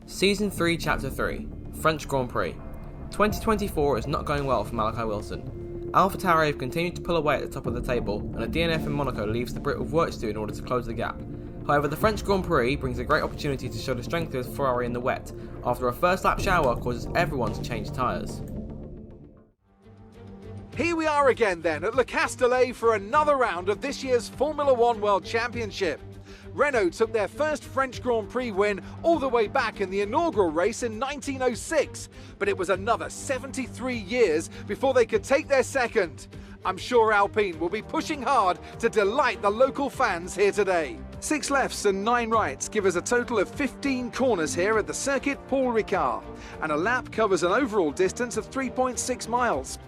Season 3, Chapter 3, French Grand Prix. 2024 is not going well for Malachi Wilson. AlphaTauri have continued to pull away at the top of the table, and a DNF in Monaco leaves the Brit with work to do in order to close the gap. However, the French Grand Prix brings a great opportunity to show the strength of Ferrari in the wet, after a first lap shower causes everyone to change tyres. Here we are again then at Le Castellet for another round of this year's Formula One World Championship. Renault took their first French Grand Prix win all the way back in the inaugural race in 1906, but it was another 73 years before they could take their second. I'm sure Alpine will be pushing hard to delight the local fans here today. 6 lefts and 9 rights give us a total of 15 corners here at the Circuit Paul Ricard, and a lap covers an overall distance of 3.6 miles.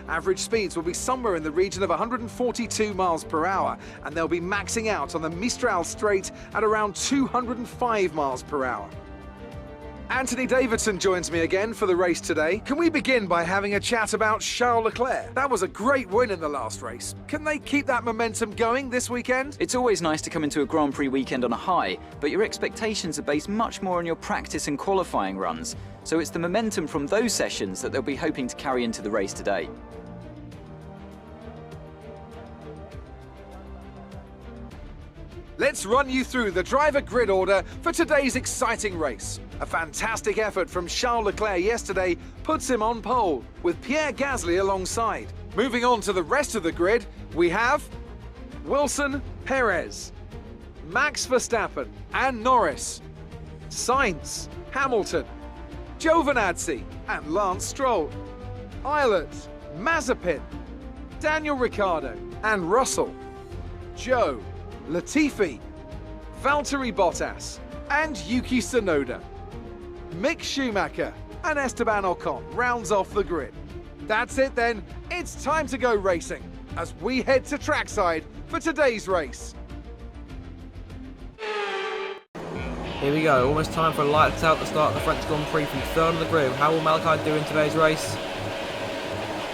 Average speeds will be somewhere in the region of 142 miles per hour, and they'll be maxing out on the Mistral Straight at around 205 miles per hour. Anthony Davidson joins me again for the race today. Can we begin by having a chat about Charles Leclerc? That was a great win in the last race. Can they keep that momentum going this weekend? It's always nice to come into a Grand Prix weekend on a high, but your expectations are based much more on your practice and qualifying runs. So it's the momentum from those sessions that they'll be hoping to carry into the race today. Let's run you through the driver grid order for today's exciting race. A fantastic effort from Charles Leclerc yesterday puts him on pole, with Pierre Gasly alongside. Moving on to the rest of the grid, we have Wilson, Perez, Max Verstappen and Norris, Sainz, Hamilton, Giovinazzi and Lance Stroll, Eilert, Mazepin, Daniel Ricciardo and Russell, Joe, Latifi, Valtteri Bottas and Yuki Tsunoda. Mick Schumacher and Esteban Ocon rounds off the grid. That's it then, it's time to go racing as we head to trackside for today's race. Here we go, almost time for lights out to start the French Grand Prix from third on the grid. How will Malachi do in today's race?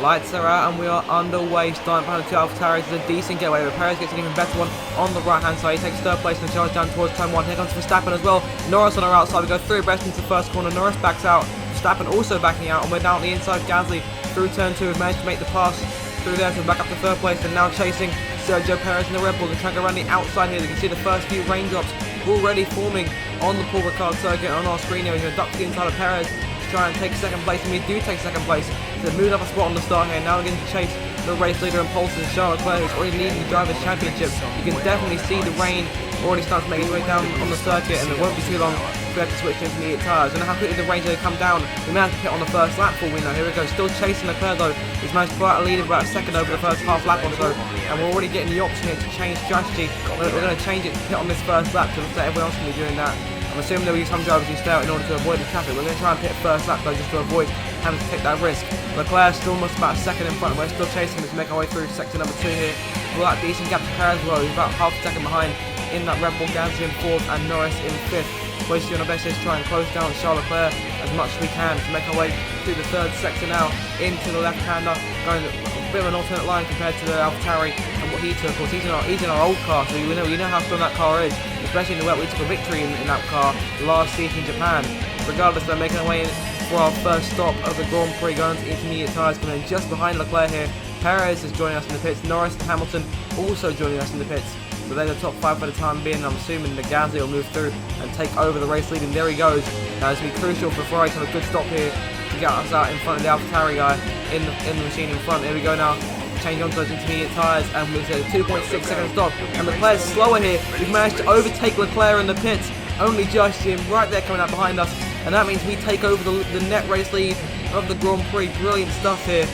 Lights are out and we are underway. Starting behind the two AlphaTauris is a decent getaway, but Perez gets an even better one on the right hand side. He takes third place and charges down towards turn 1. Here comes Verstappen as well. Norris on our outside. We go through abreast into the first corner. Norris backs out. Verstappen also backing out, and we're down on the inside. Gasly through turn 2 has managed to make the pass through there to back up to third place, and now chasing Sergio Perez in the Red Bull. They're trying to go around the outside here. You can see the first few raindrops already forming on the Paul Ricard circuit on our screen here. He's going to duck to the inside of Perez to try and take second place, and we do take second place. So moving up a spot on the start here. Now we're going to chase the race leader and pole position, Charles Leclerc, who's already leading the Drivers' Championship. You can definitely see the rain already starting to make its way down on the circuit, and it won't be too long for we have to switch to intermediate tyres. I don't know how quickly the rain's going to come down. We may have to pit on the first lap for we know. Here we go, still chasing Leclerc though. He's managed to pull out a lead of about a second over the first half lap or so, and we're already getting the option here to change strategy. We're going to change it to pit on this first lap, so it looks like everyone else can be doing that. I'm assuming there will be some drivers who stay out in order to avoid the traffic. We're going to try and pit first lap though, just to avoid having to take that risk. Leclerc still almost about a second in front, and we're still chasing him to make our way through sector number 2 here. We'll that decent gap to Perez as well. He's about half a second behind in that Red Bull. Gasly in 4th and Norris in 5th. Basically on our best is to try and close down Charles Leclerc as much as we can to make our way through the third sector now into the left-hander, going a bit of an alternate line compared to the AlphaTauri and what he took. Of course, he's in our old car, so you know how strong that car is, especially in the wet. We took a victory in that car last season in Japan. Regardless, they're making our way in for our first stop of the Grand Prix, going to intermediate tyres, coming in just behind Leclerc here. Perez is joining us in the pits. Norris and Hamilton also joining us in the pits. So they're the top 5 for the time being. I'm assuming that Gasly will move through and take over the race lead, and there he goes. Now it's going to be crucial for Ferrari to have a good stop here to get us out in front of the AlphaTauri guy in the machine in front. Here we go now. Change on to those intermediate tyres, and we'll say a 2.6 second stop. And Leclerc's slower here. We've managed to overtake Leclerc in the pits. Only just him right there coming out behind us, and that means we take over the net race lead of the Grand Prix. Brilliant stuff here.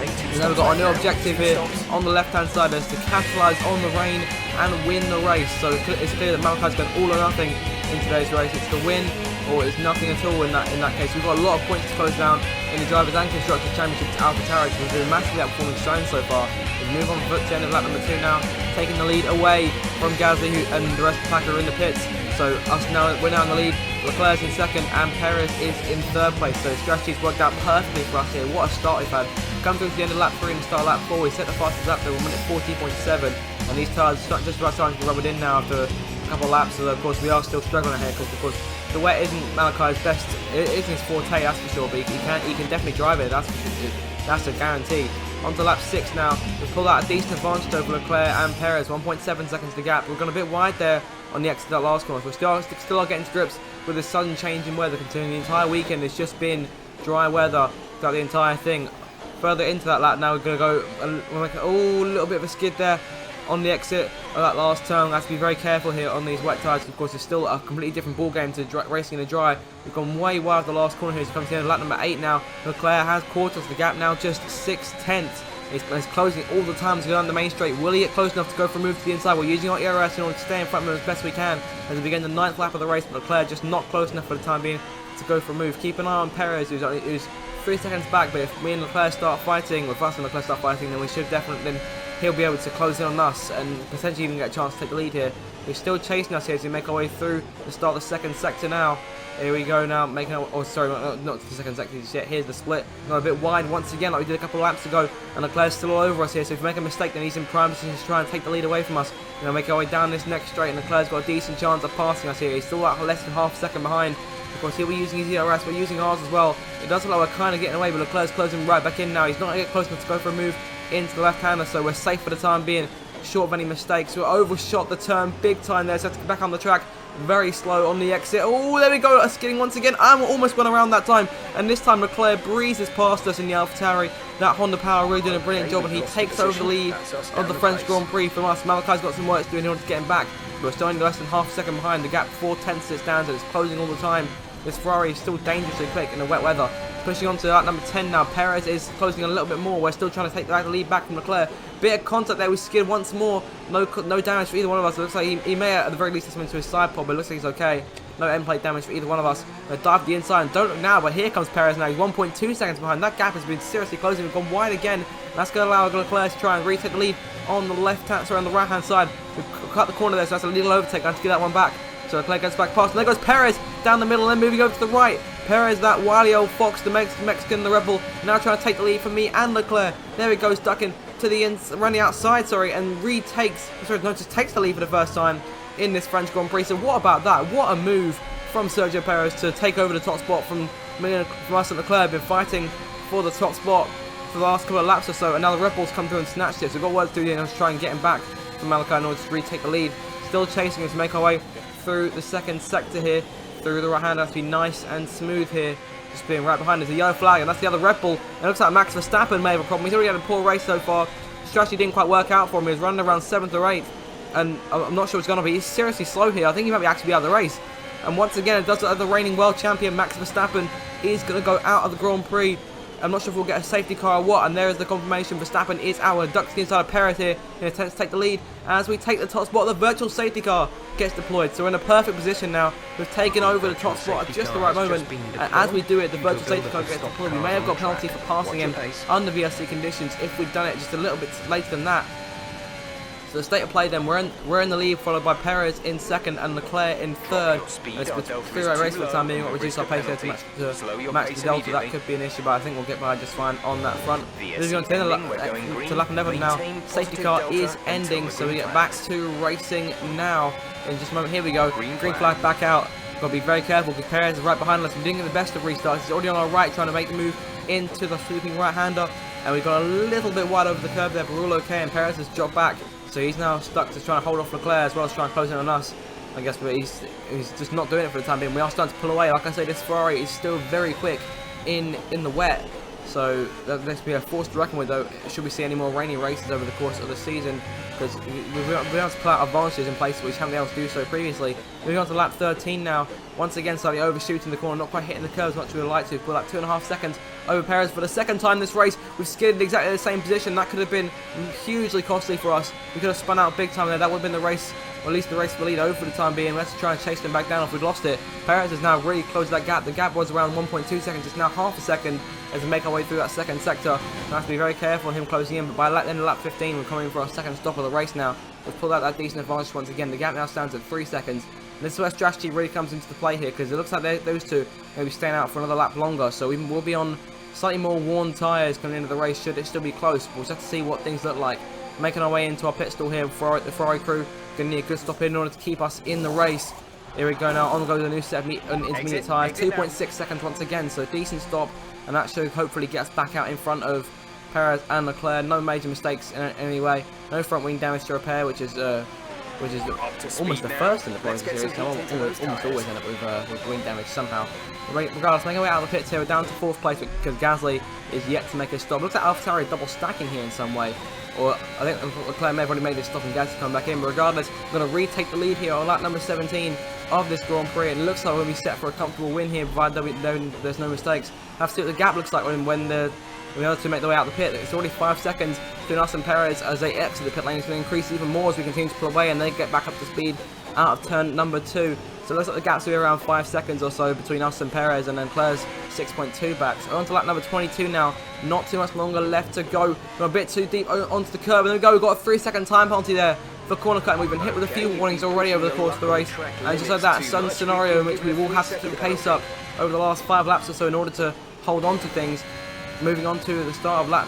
And then we've got our new objective here on the left-hand side is to capitalise on the rain and win the race. So it's clear that Malachi's going all or nothing in today's race. It's the win or it's nothing at all in that case. We've got a lot of points to close down in the Drivers' and Constructors' Championship to AlphaTauri, because we've been massively outperforming Sainz so far. We move on to the end of lap number 2 now, taking the lead away from Gasly and the rest of the pack are in the pits. So we're now in the lead. Leclerc's in 2nd and Perez is in 3rd place. So the strategy's worked out perfectly for us here. What a start we've had. Come through to the end of lap 3 and the start of lap 4. We set the fastest lap there, 1 minute 40.7. And these tyres are not just about starting to rub it in now after a couple of laps. So of course we are still struggling here because of course The wet isn't Malachi's best, it isn't his forte, that's for sure, but he can definitely drive it, that's a guarantee. On to lap 6 now. We've pulled out a decent advantage over Leclerc and Perez. 1.7 seconds the gap. We've gone a bit wide there on the exit of that last corner. We're still are getting to grips with the sudden change in weather, considering the entire weekend it's just been dry weather throughout the entire thing. Further into that lap now, we're going to go, we'll make a little bit of a skid there on the exit of that last turn. We have to be very careful here on these wet tyres. Of course, it's still a completely different ball game to racing in the dry. We've gone way wide of the last corner here. He's come to the end of lap number 8 now. Leclerc has caught us. The gap now just 6/10. He's closing all the time to go down the main straight. Will he get close enough to go for a move to the inside? We're using our ERS in order to stay in front of him as best we can as we begin the 9th lap of the race. But Leclerc just not close enough for the time being to go for a move. Keep an eye on Perez, who's 3 seconds back. But if me and Leclerc start fighting, with us and Leclerc start fighting, then we should definitely. He'll be able to close in on us and potentially even get a chance to take the lead here. He's still chasing us here as we make our way through the start of the second sector now. Here we go now, making our, oh sorry, not the second sector yet. Here's the split. Going a bit wide once again, like we did a couple of laps ago, and Leclerc's still all over us here. So if we make a mistake, then he's in prime position to try and take the lead away from us. We're going to make our way down this next straight, and Leclerc's got a decent chance of passing us here. He's still at less than half a second behind. Of course, here we're using his ERS, we're using ours as well. It does look like we're kind of getting away, but Leclerc's closing right back in now. He's not going to get close enough to go for a move into the left-hander, so we're safe for the time being, short of any mistakes. We overshot the turn big time there, so have to get back on the track. Very slow on the exit. Oh, there we go, skidding once again. I'm almost went around that time, and this time Leclerc breezes past us in the AlphaTauri. That Honda Power really doing a brilliant job, and he takes over the lead of the French Grand Prix from us. Malachi's got some work to do in order to get him back. We're still only less than half a second behind. The gap 4/10 it stands, and it's closing all the time. This Ferrari is still dangerously quick in the wet weather. Pushing on to that number 10 now. Perez is closing a little bit more. We're still trying to take the lead back from Leclerc. Bit of contact there with skid once more. No damage for either one of us. It looks like he may at the very least have something to his side pod, but it looks like he's okay. No end plate damage for either one of us. They dive to the inside and don't look now, but here comes Perez now. He's 1.2 seconds behind. That gap has been seriously closing. We've gone wide again. That's going to allow Leclerc to try and retake the lead on the left hand, sorry, on the right hand side. We've cut the corner there, so that's a little overtake. I have to get that one back. So Leclerc gets back past, and there goes Perez down the middle, and then moving over to the right. Perez, that wily old fox, the Mexican, the rebel, now trying to take the lead from me and Leclerc. There we go, stuck in to the running outside, sorry, and just takes the lead for the first time in this French Grand Prix. So what about that? What a move from Sergio Perez to take over the top spot from us and Leclerc. Been fighting for the top spot for the last couple of laps or so, and now the Red Bulls come through and snatched it. So we've got work to do here to try and get him back from Malachi in order to retake the lead. Still chasing us to make our way through the second sector here, through the right hand. Has to be nice and smooth here. Just being right behind us, a yellow flag, and that's the other Red Bull. It looks like Max Verstappen may have a problem. He's already had a poor race so far. Strategy didn't quite work out for him. He was running around 7th or 8th, and I'm not sure what's going to be. He's seriously slow here. I think he might actually be out of the race. And once again, it does look like the reigning world champion Max Verstappen is going to go out of the Grand Prix. I'm not sure if we'll get a safety car or what, and there is the confirmation. Verstappen is out and ducks the inside of Perez here in an attempt to take the lead. As we take the top spot, the virtual safety car gets deployed. So we're in a perfect position now. We've taken over the top spot at just the right moment. And as we do it, the virtual safety car gets deployed. We may have got a penalty for passing him under VRC conditions if we'd done it just a little bit later than that. So the state of play then, we're in the lead, followed by Perez in second and Leclerc in third. It's a three-way race for the time being. We'll reduce our pace here to match the delta. That could be an issue, but I think we'll get by just fine on that front. Moving on to lap 11 now. Safety car is ending, so we get back to racing now. In just a moment, here we go. Green flag back out. Got to be very careful because Perez is right behind us. We didn't get the best of restarts. He's already on our right, trying to make the move into the sweeping right-hander. And we got a little bit wide over the curb there, but we're all okay. And Perez has dropped back. So he's now stuck to trying to hold off Leclerc as well as trying to close in on us. I guess, but he's just not doing it for the time being. We are starting to pull away. Like I say, this Ferrari is still very quick in the wet. So that's be a force to reckon with, though. Should we see any more rainy races over the course of the season? Because we've been able to pull out advantages in places which haven't been able to do so previously. Moving on to lap 13 now. Once again, slightly overshooting the corner, not quite hitting the curve as much as we would like to. We're like 2.5 seconds over Perez for the second time this race. We've skidded exactly the same position. That could have been hugely costly for us. We could have spun out big time there. That would have been the race, or at least the race for the lead over for the time being. Let's try and chase them back down if we'd lost it. Perez has now really closed that gap. The gap was around 1.2 seconds. It's now half a second as we make our way through that second sector. We have to be very careful on him closing in, but by the end of lap 15, we're coming for our second stop of the race now. We've pulled out that decent advantage once again. The gap now stands at 3 seconds. And this is where strategy really comes into the play here, because it looks like those two may be staying out for another lap longer. So we'll be on slightly more worn tyres coming into the race, should it still be close. We'll just have to see what things look like. Making our way into our pit stall here, the Ferrari crew going to need a good stop in order to keep us in the race. Here we go now, on goes the new set of intermediate tyres, 2.6 seconds once again, so decent stop, and that should hopefully get us back out in front of Perez and Leclerc. No major mistakes in any way, no front wing damage to repair, which is almost the first in the Prodigy series. I almost always end up with wing damage somehow. Regardless, making our way out of the pits here, we're down to 4th place because Gasly is yet to make a stop. Looks like AlphaTauri double stacking here in some way. Or I think Leclerc may have already made this stop and Gasly come back in. But regardless, we're going to retake the lead here on lap number 17 of this Grand Prix. It looks like we're going to be set for a comfortable win here, provided there's no mistakes. Have to see what the gap looks like when the other two make their way out of the pit. It's already 5 seconds between us and Perez as they exit the pit lane. It's going to increase even more as we continue to pull away and they get back up to speed out of turn number 2. So it looks like the gap's will be around 5 seconds or so between us and Perez, and then Leclerc's 6.2 back. So we're on to lap number 22 now. Not too much longer left to go. We're a bit too deep onto the curb. And there we go. We've got a 3-second time penalty there for corner cut. And we've been hit with a few warnings already over the course of the race. And just like that, a sudden scenario in which we will have to keep the pace up over the last 5 laps or so in order to hold on to things. Moving on to the start of lap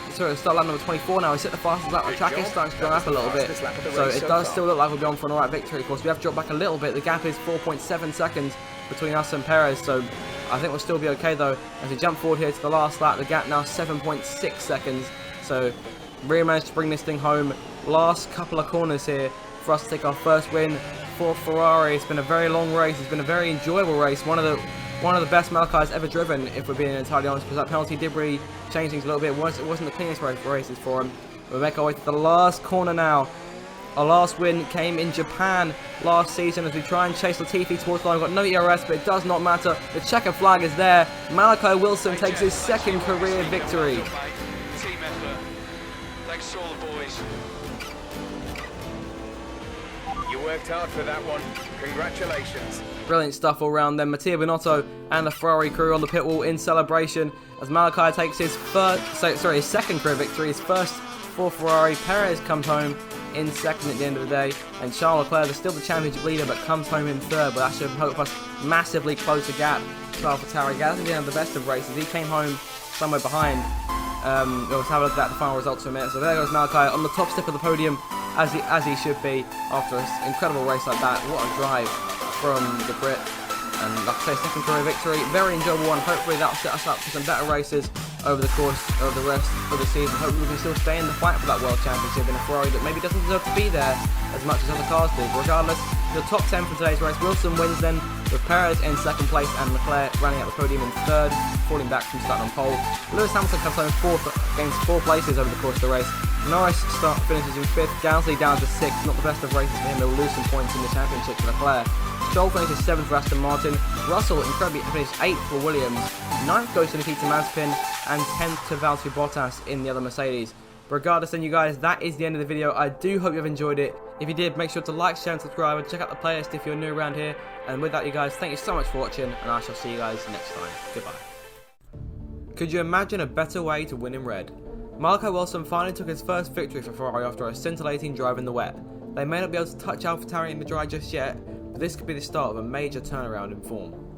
number 24 now. We set the fastest lap. The track is starting to go up a little bit. So it does still look like we're going for an alright victory. Of course, we have dropped back a little bit. The gap is 4.7 seconds between us and Perez. So I think we'll still be okay though. As we jump forward here to the last lap, the gap now 7.6 seconds. So really managed to bring this thing home. Last couple of corners here for us to take our first win for Ferrari. It's been a very long race. It's been a very enjoyable race. One of the best Malachi's ever driven, if we're being entirely honest, because that penalty did really change things a little bit. It wasn't the cleanest races for him. We'll make our way to the last corner now. Our last win came in Japan last season as we try and chase Latifi towards the line. We've got no ERS, but it does not matter. The checker flag is there. Malachi Wilson takes his 2nd career victory. Team effort. Thanks to all the boys. You worked hard for that one. Congratulations. Brilliant stuff all round then. Mattia Binotto and the Ferrari crew on the pit wall in celebration as Malachi takes his 2nd career victory, his first for Ferrari. Perez comes home in 2nd at the end of the day, and Charles Leclerc is still the championship leader but comes home in 3rd, but that should help us massively close the gap to AlphaTauri. Gasly didn't have the best of races. He came home somewhere behind. We'll have a look at the final results for a minute. So there goes Malachi on the top step of the podium as he should be after an incredible race like that. What a drive from the Brit, and like I say, 2nd career victory, very enjoyable one. Hopefully that'll set us up for some better races over the course of the rest of the season. Hopefully we can still stay in the fight for that World Championship in a Ferrari that maybe doesn't deserve to be there as much as other cars do. Regardless, the top 10 for today's race. Wilson wins then, with Perez in 2nd place and Leclerc running out the podium in 3rd, falling back from starting on pole. Lewis Hamilton comes home 4th, gains 4 places over the course of the race. Norris finishes in 5th, Gasly down to 6th. Not the best of races for him. He'll lose some points in the championship to Leclerc. Stroll finishes 7th for Aston Martin. Russell incredibly finished 8th for Williams. 9th goes to Nikita Mazepin, and 10th to Valtteri Bottas in the other Mercedes. But regardless then, you guys, that is the end of the video. I do hope you've enjoyed it. If you did, make sure to like, share and subscribe, and check out the playlist if you're new around here. And with that, you guys, thank you so much for watching, and I shall see you guys next time. Goodbye. Could you imagine a better way to win in red? Malachi Wilson finally took his first victory for Ferrari after a scintillating drive in the wet. They may not be able to touch AlphaTauri in the dry just yet, but this could be the start of a major turnaround in form.